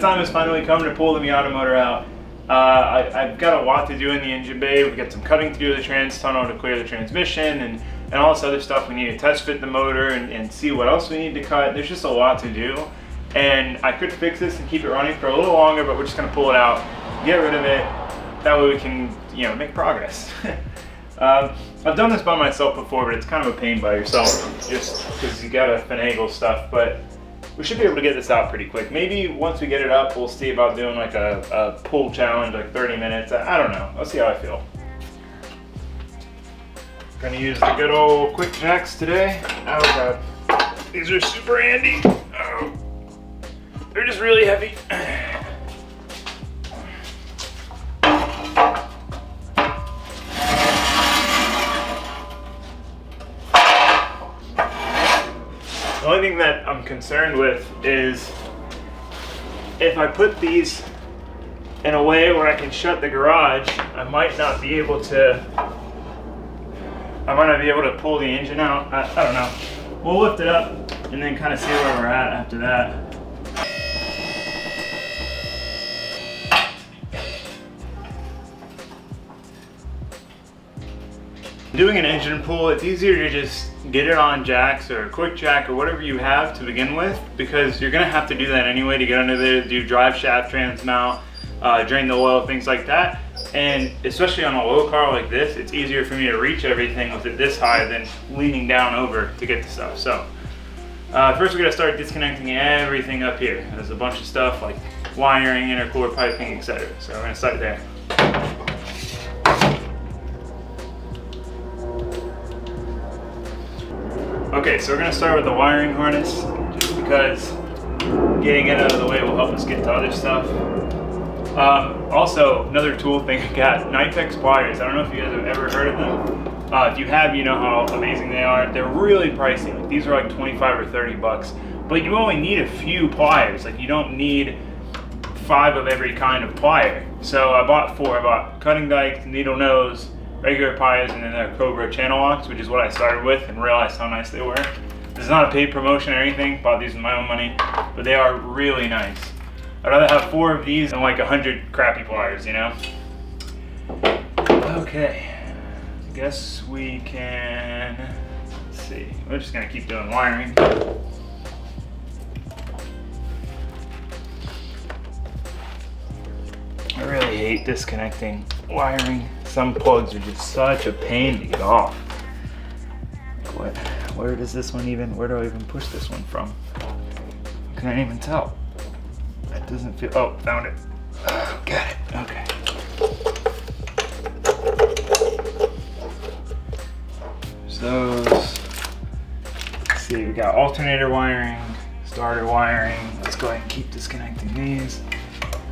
time has finally come to pull the Miata motor out. I've got a lot to do in the engine bay. We've got some cutting to do with the trans tunnel to clear the transmission and all this other stuff. We need to test fit the motor and see what else we need to cut. There's just a lot to do. And I could fix this and keep it running for a little longer, but we're just gonna pull it out, get rid of it. That way we can, make progress. I've done this by myself before, but it's kind of a pain by yourself just because you gotta finagle stuff, but we should be able to get this out pretty quick. Maybe once we get it up, we'll see about doing like a pull challenge, like 30 minutes. I don't know. Let's see how I feel. Gonna use the good old quick jacks today. Oh god, these are super handy. Oh, they're just really heavy. The only thing that I'm concerned with is if I put these in a way where I can shut the garage, I might not be able to pull the engine out. I don't know. We'll lift it up and then kind of see where we're at after that. Doing an engine pull, it's easier to just get it on jacks or a quick jack or whatever you have to begin with, because you're gonna have to do that anyway to get under there, do drive shaft trans mount, drain the oil, things like that. And especially on a low car like this, it's easier for me to reach everything with it this high than leaning down over to get the stuff. So first we're gonna start disconnecting everything up here. There's a bunch of stuff like wiring, intercooler piping, etc. So we're gonna start there. Okay, so we're gonna start with the wiring harness, just because getting it out of the way will help us get to other stuff. Also, another tool thing I got, Nitex pliers. I don't know if you guys have ever heard of them. If you have, you know how amazing they are. They're really pricey. Like, these are like 25 or 30 bucks, but you only need a few pliers. Like, you don't need 5 of every kind of plier. So I bought 4. I bought cutting dikes, needle nose, regular pliers, and then the Cobra channel locks, which is what I started with and realized how nice they were. This is not a paid promotion or anything, bought these with my own money, but they are really nice. I'd rather have 4 of these than like 100 crappy pliers, Okay, I guess we can, let's see, we're just gonna keep doing wiring. I really hate disconnecting wiring. Some plugs are just such a pain to get off. Where does this one even, where do I even push this one from? I can't even tell. It doesn't feel, oh, found it. Got it, okay. So, let's see, we got alternator wiring, starter wiring. Let's go ahead and keep disconnecting these.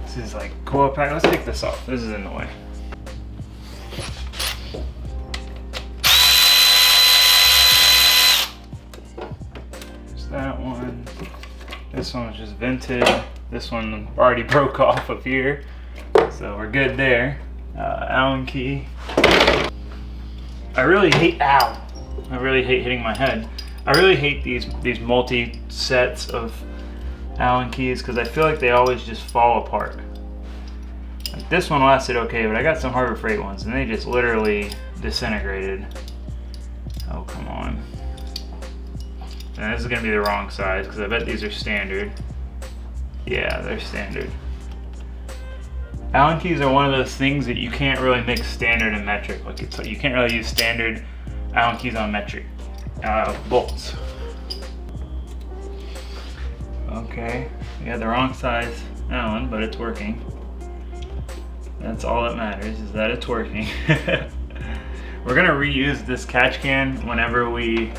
This is like coil pack. Let's take this off. This is in the way. There's that one. This one was just vented. This one already broke off up here, so we're good there. Allen key. I really hate hitting my head. I really hate these multi sets of Allen keys because I feel like they always just fall apart. Like, this one lasted okay, but I got some Harbor Freight ones and they just literally disintegrated. Oh, come on. And this is gonna be the wrong size because I bet these are standard. Yeah, they're standard. Allen keys are one of those things that you can't really mix standard and metric. Like, you can't really use standard Allen keys on metric bolts. Okay, we got the wrong size Allen, but it's working. That's all that matters, is that it's working. We're gonna reuse this catch can whenever we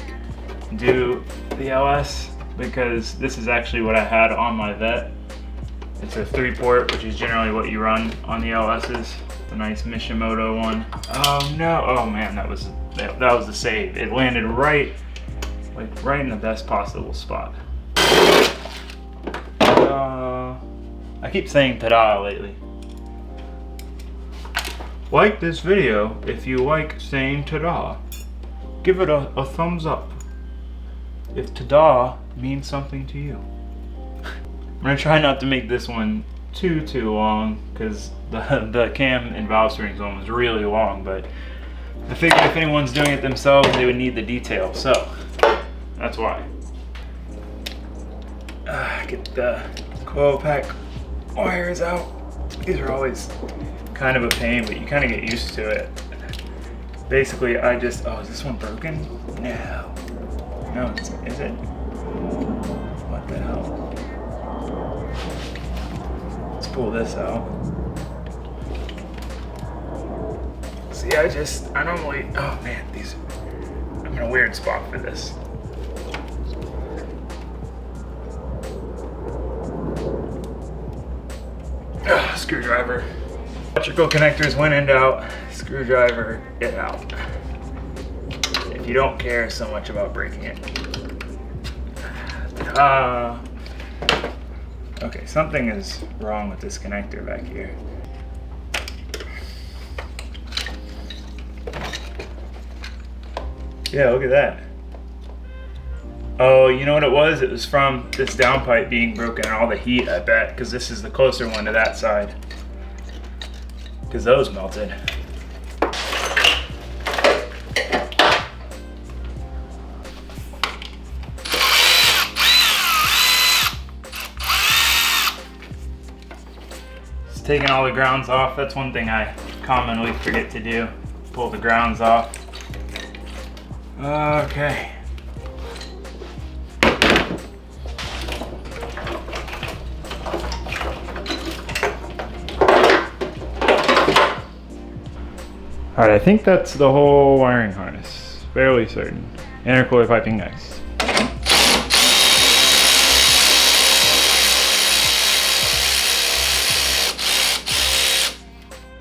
do the LS, because this is actually what I had on my Vet. It's a 3-port, which is generally what you run on the LS's. The nice Mishimoto one. Oh no! Oh man, that was the save. It landed right in the best possible spot. I keep saying ta-da lately. Like this video if you like saying ta-da. Give it a thumbs up if ta-da means something to you. I'm gonna try not to make this one too long, because the cam and valve springs one was really long, but I figured if anyone's doing it themselves, they would need the detail, so that's why. Get the coil pack wires out. These are always kind of a pain, but you kind of get used to it. Basically, oh, is this one broken? No, is it? What the hell? Let's pull this out. See, I normally, oh man, I'm in a weird spot for this. Screwdriver. Electrical connectors went in and out. Screwdriver it out. If you don't care so much about breaking it. Okay, something is wrong with this connector back here. Yeah, look at that. Oh, you know what it was? It was from this downpipe being broken and all the heat, I bet, because this is the closer one to that side. Because those melted. Just taking all the grounds off. That's one thing I commonly forget to do. Pull the grounds off. Okay. Alright, I think that's the whole wiring harness. Fairly certain. Intercooler piping next.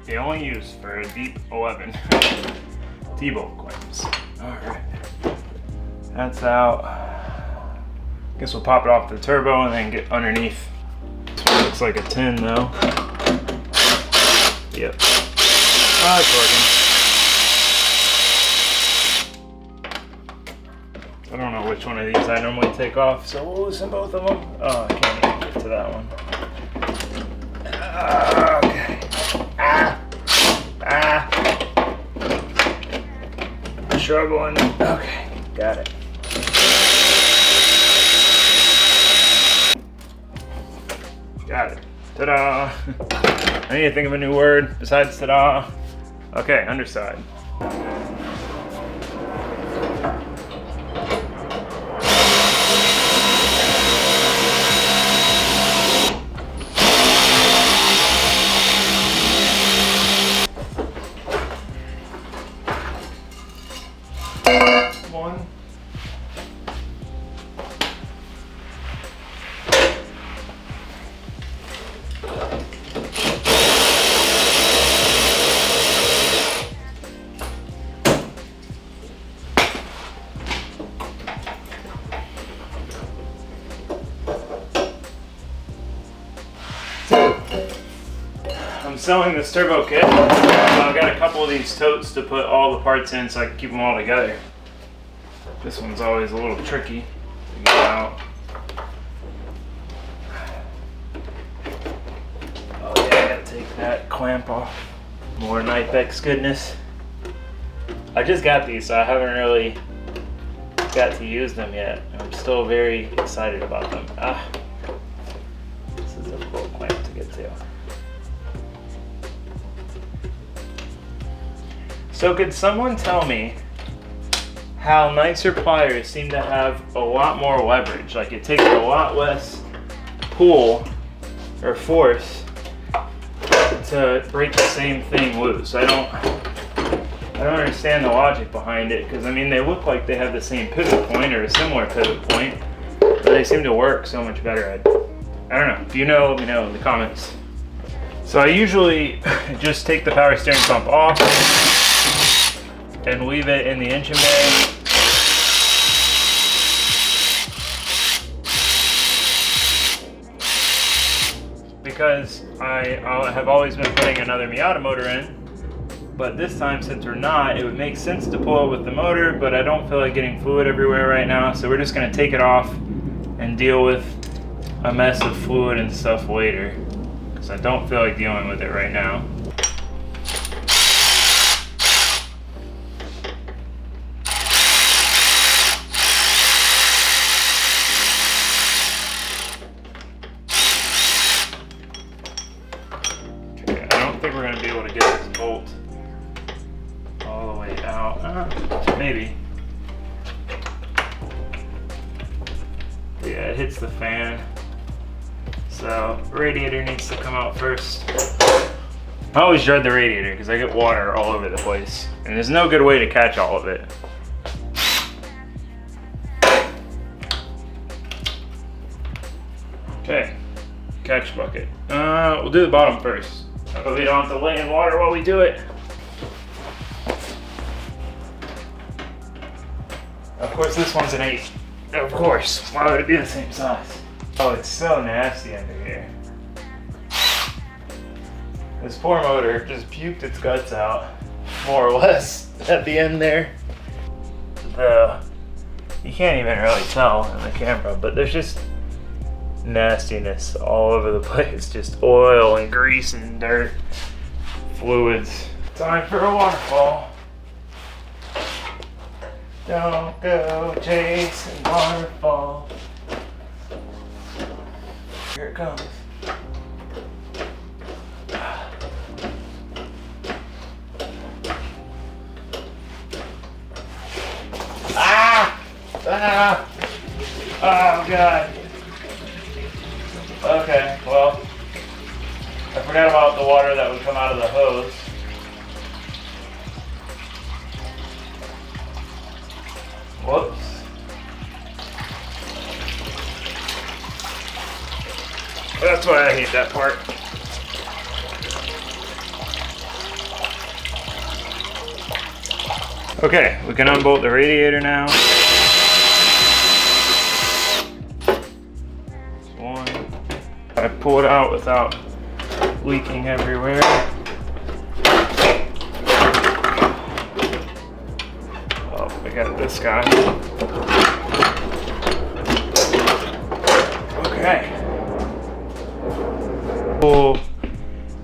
The only use for a deep 11 T-bolt clamps. Alright. That's out. Guess we'll pop it off the turbo and then get underneath. This one looks like a 10 though. Yep. Ah, it's working. I don't know which one of these I normally take off, so we'll loosen both of them. Oh, I can't even get to that one. Okay. Struggling. Okay, got it. Got it. Ta-da! I need to think of a new word besides ta-da. Okay, underside. One. I'm selling this turbo kit. I've got a couple of these totes to put all the parts in so I can keep them all together. This one's always a little tricky to get out. Oh yeah, I gotta take that clamp off. More Knipex goodness. I just got these, so I haven't really got to use them yet. I'm still very excited about them. This is a difficult clamp to get to. So could someone tell me how nicer pliers seem to have a lot more leverage? Like it takes a lot less pull or force to break the same thing loose. I don't understand the logic behind it, because I mean they look like they have the same pivot point or a similar pivot point, but they seem to work so much better. I don't know. If you know, let me know in the comments. So I usually just take the power steering pump off and leave it in the engine bay. Because I have always been putting another Miata motor in, but this time since we're not, it would make sense to pull it with the motor, but I don't feel like getting fluid everywhere right now, so we're just going to take it off and deal with a mess of fluid and stuff later, because I don't feel like dealing with it right now. Okay, I don't think we're going to be able to get this bolt all the way out. Maybe. Yeah, it hits the fan. So, radiator needs to come out first. I always dread the radiator because I get water all over the place. And there's no good way to catch all of it. Okay, catch bucket. We'll do the bottom first. But we don't have to lay in water while we do it. Of course, this one's an 8. Of course, why would it be the same size? Oh, it's so nasty under here. This poor motor just puked its guts out, more or less, at the end there. You can't even really tell in the camera, but there's just nastiness all over the place. Just oil and grease and dirt, fluids. Time for a waterfall. Don't go chasing waterfalls. Here it comes. Ah! Ah! Oh God. Okay, well, I forgot about the water that would come out of the hose. Whoops. That's why I hate that part. Okay, we can unbolt the radiator now. One. I pull it out without leaking everywhere. Oh, we got this guy. Okay. Pull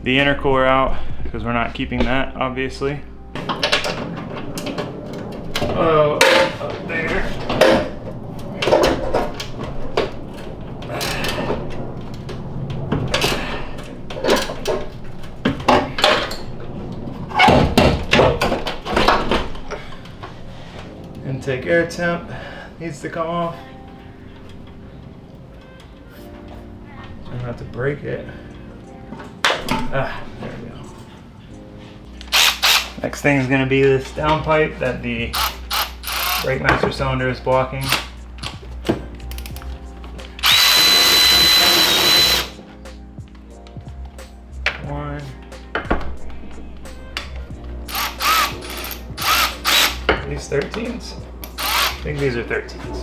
the intercooler out because we're not keeping that, obviously. Oh, up there. Intake air temp needs to come off. I'm about to break it. Ah, there we go. Next thing is going to be this downpipe that the brake master cylinder is blocking. One. These 13s? I think these are 13s.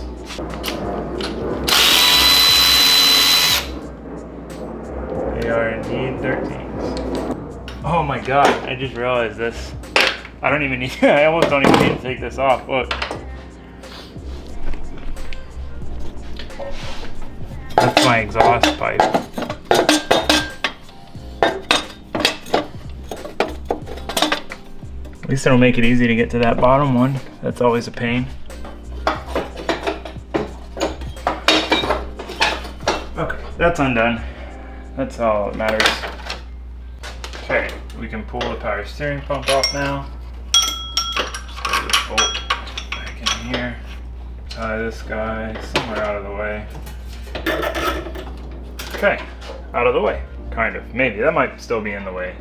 They are indeed 13s. Oh my God, I just realized this. I don't even need, I almost don't even need to take this off. Look. That's my exhaust pipe. At least it'll make it easy to get to that bottom one. That's always a pain. Okay, that's undone. That's all that matters. Okay, we can pull the power steering pump off now. Just put this bolt back in here. Tie this guy somewhere out of the way. Okay, out of the way. Kind of. Maybe. That might still be in the way.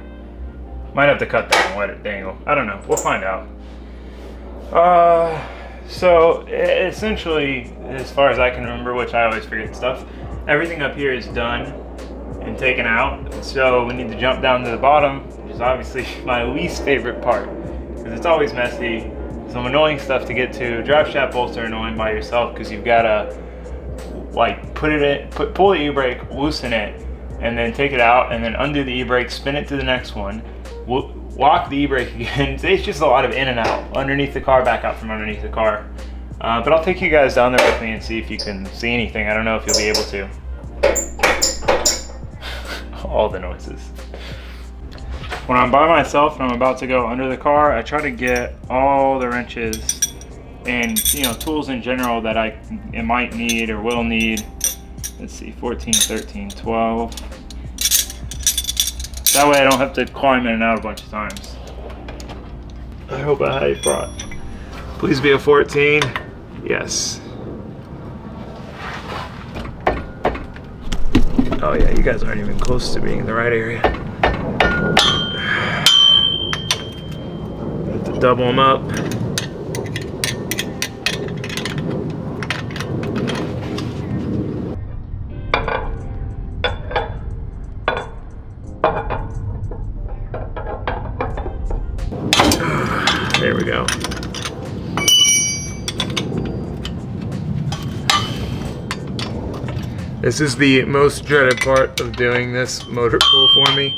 Might have to cut that and let it dangle. I don't know. We'll find out. So essentially, as far as I can remember, which I always forget stuff, everything up here is done and taken out. So we need to jump down to the bottom, which is obviously my least favorite part because it's always messy. Some annoying stuff to get to. Drive shaft bolts are annoying by yourself because you've got to like pull the e-brake, loosen it, and then take it out, and then undo the e-brake, spin it to the next one, lock the e-brake again. It's just a lot of in and out, underneath the car, back out from underneath the car. But I'll take you guys down there with me and see if you can see anything. I don't know if you'll be able to. All the noises. When I'm by myself and I'm about to go under the car, I try to get all the wrenches and tools in general that I might need or will need. Let's see, 14, 13, 12. That way I don't have to climb in and out a bunch of times. I hope I had it brought. Please be a 14. Yes. Oh yeah, you guys aren't even close to being in the right area. Have to double them up. There we go. This is the most dreaded part of doing this motor pull for me.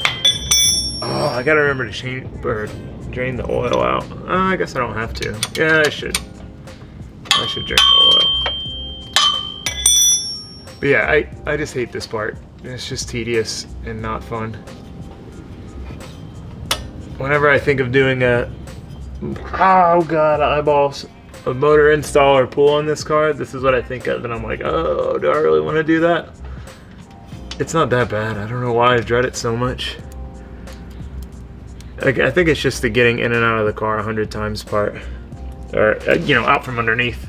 Oh, I gotta remember to drain the oil out. I guess I don't have to. Yeah, I should. I should drain the oil. But yeah, I just hate this part. It's just tedious and not fun. Whenever I think of doing oh god, eyeballs, a motor install or pull on this car, this is what I think of, and I'm like, oh, do I really want to do that? It's not that bad. I don't know why I dread it so much. I think it's just the getting in and out of the car 100 times part, or out from underneath.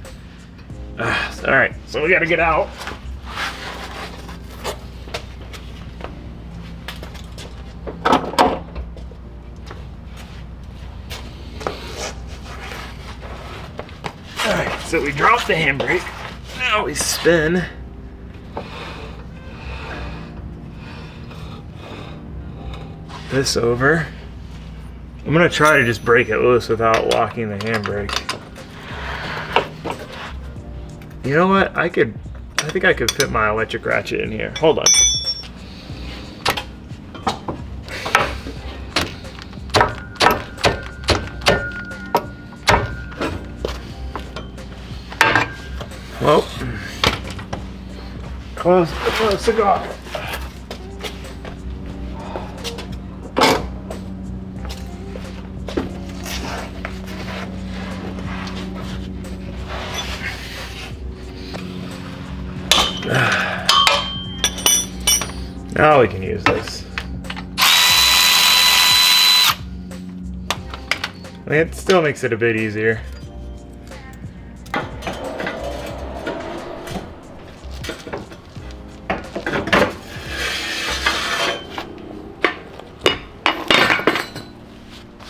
All right, so we got to get out. Alright, so we drop the handbrake. Now we spin. This over. I'm gonna try to just break it loose without locking the handbrake. You know what? I think I could fit my electric ratchet in here. Hold on. Well, close the cigar. Now we can use this. I mean, it still makes it a bit easier.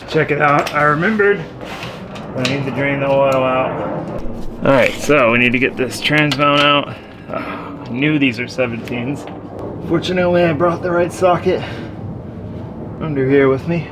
Check it out. I remembered I need to drain the oil out. Alright, so we need to get this trans mount out. I knew these are 17s. Fortunately, I brought the right socket under here with me.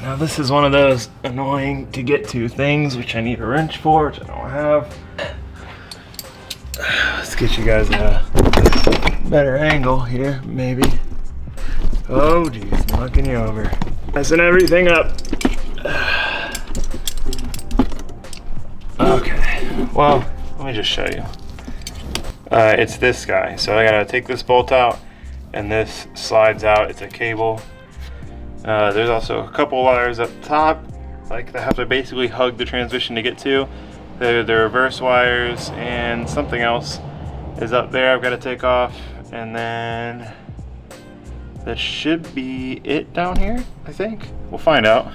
Now this is one of those annoying to get to things which I need a wrench for, which I don't have. Let's get you guys a better angle here, maybe. Oh geez, knocking you over. Messing everything up. Okay, well, let me just show you. It's this guy. So I gotta take this bolt out and this slides out. It's a cable. There's also a couple wires up top, like that have to basically hug the transmission to get to. The reverse wires and something else is up there I've got to take off, and then that should be it down here, I think. We'll find out.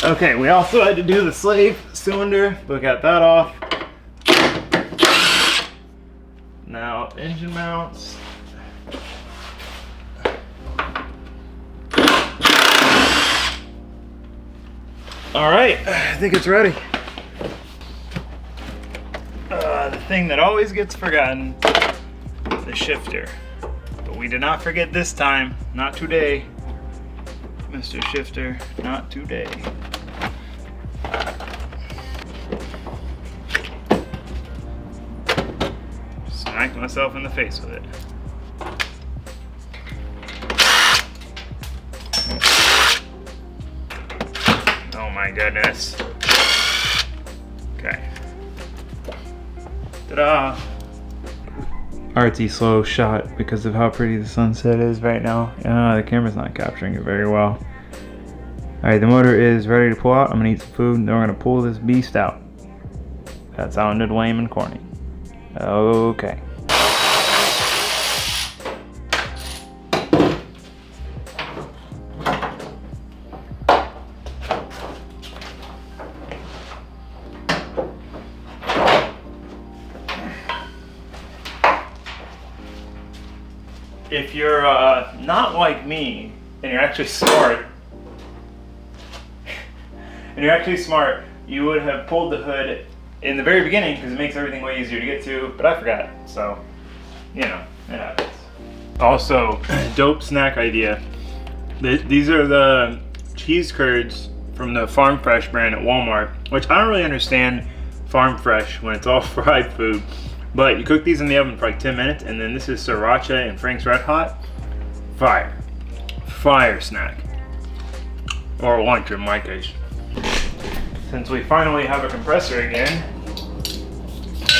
Okay, we also had to do the slave cylinder, but we got that off. Now engine mounts. All right, I think it's ready. The thing that always gets forgotten, the shifter. But we did not forget this time, not today. Mr. Shifter, not today. smacked myself in the face with it. Oh my goodness. Okay. Ta-da! Artsy slow shot because of how pretty the sunset is right now. The camera's not capturing it very well. Alright, the motor is ready to pull out. I'm gonna eat some food and then we're gonna pull this beast out. That sounded lame and corny. Okay. If you're not like me and you're actually smart, you would have pulled the hood in the very beginning because it makes everything way easier to get to, but I forgot, so, you know, it happens. Also, dope snack idea. These are the cheese curds from the Farm Fresh brand at Walmart, which I don't really understand Farm Fresh when it's all fried food, but you cook these in the oven for like 10 minutes, and then this is sriracha and Frank's Red Hot. Fire. Fire snack. Or lunch in my case. Since we finally have a compressor again,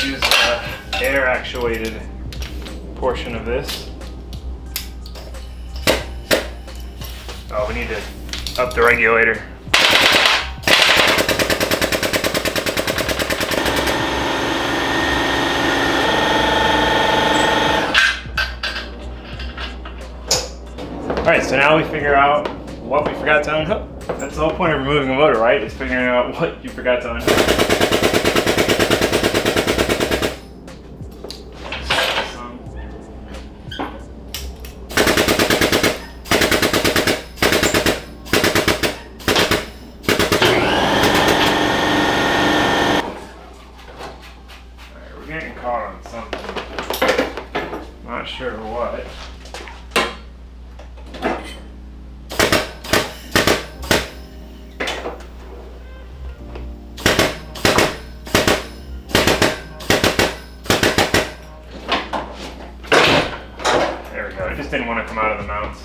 use the air actuated portion of this. Oh, we need to up the regulator. Alright, so now we figure out what we forgot to unhook. That's the whole point of removing a motor, right? Is figuring out what you forgot to unhook. Alright, we're getting caught on something. Not sure what. I just didn't want to come out of the mounts.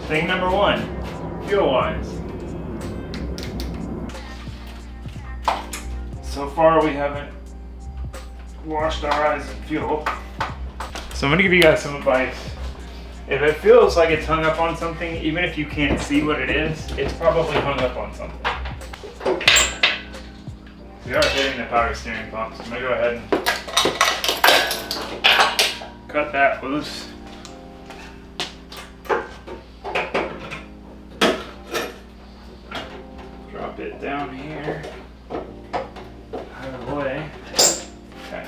Thing number one, fuel lines. So far we haven't washed our eyes in fuel. So I'm gonna give you guys some advice. If it feels like it's hung up on something, even if you can't see what it is, it's probably hung up on something. We are hitting the power steering pump, so I'm gonna go ahead and cut that loose. Drop it down here, out of the way. Okay.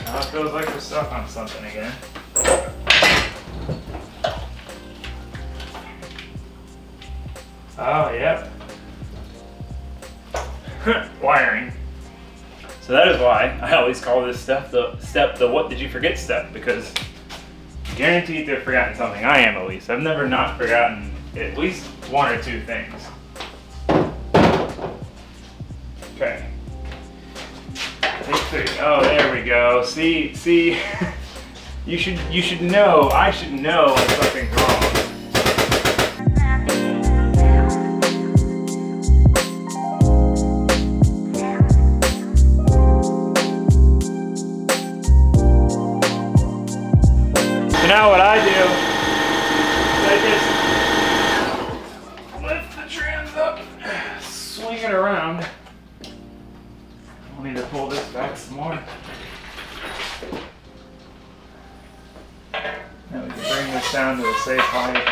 Now it feels like we're stuck on something again. Oh, yep. Wiring. So that is why I always call this step the what did you forget step, because guaranteed to have forgotten something. I am, at least. I've never not forgotten at least one or two things. Okay. Take three. Oh, there we go. See, you should know, I should know when something's wrong. Now what I do is I just lift the trans up, swing it around. I'll need to pull this back some more. this down to a safe height.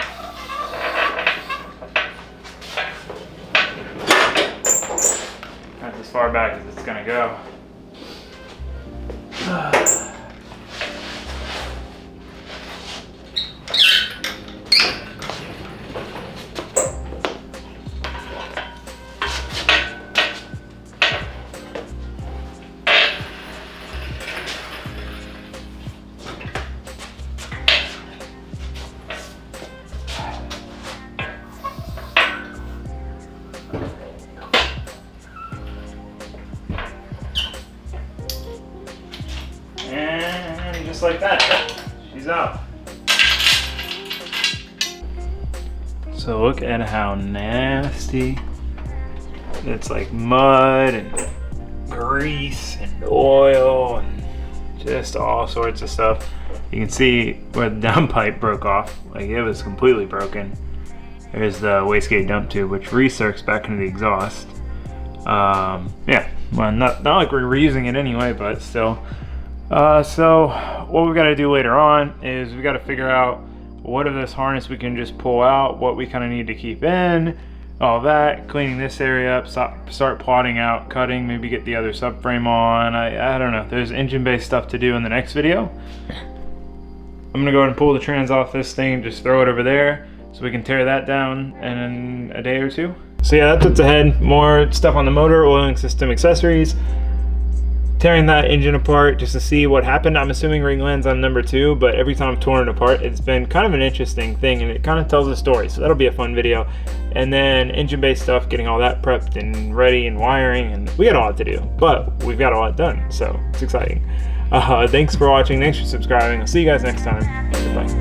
That's as far back as it's gonna go. And just like that, she's out. So look at how nasty. It's like mud and grease and oil and just all sorts of stuff. You can see where the downpipe broke off. Like it was completely broken. There's the wastegate dump tube, which recircs back into the exhaust. Yeah, well, not like we're reusing it anyway, but still. So what we got to do later on is we got to figure out what of this harness we can just pull out, what we kind of need to keep in, all that, cleaning this area up, start plotting out, cutting, maybe get the other subframe on. I don't know. There's engine-based stuff to do in the next video. I'm going to go ahead and pull the trans off this thing, just throw it over there so we can tear that down in a day or two. So yeah, that's what's ahead. More stuff on the motor, oiling system, accessories. Tearing that engine apart just to see what happened. I'm assuming ring lands on number 2, but every time I've torn it apart, it's been kind of an interesting thing, and it kind of tells a story, so that'll be a fun video. And then engine-based stuff, getting all that prepped and ready and wiring, and we got a lot to do, but we've got a lot done, so it's exciting. Thanks for watching, thanks for subscribing. I'll see you guys next time. Bye.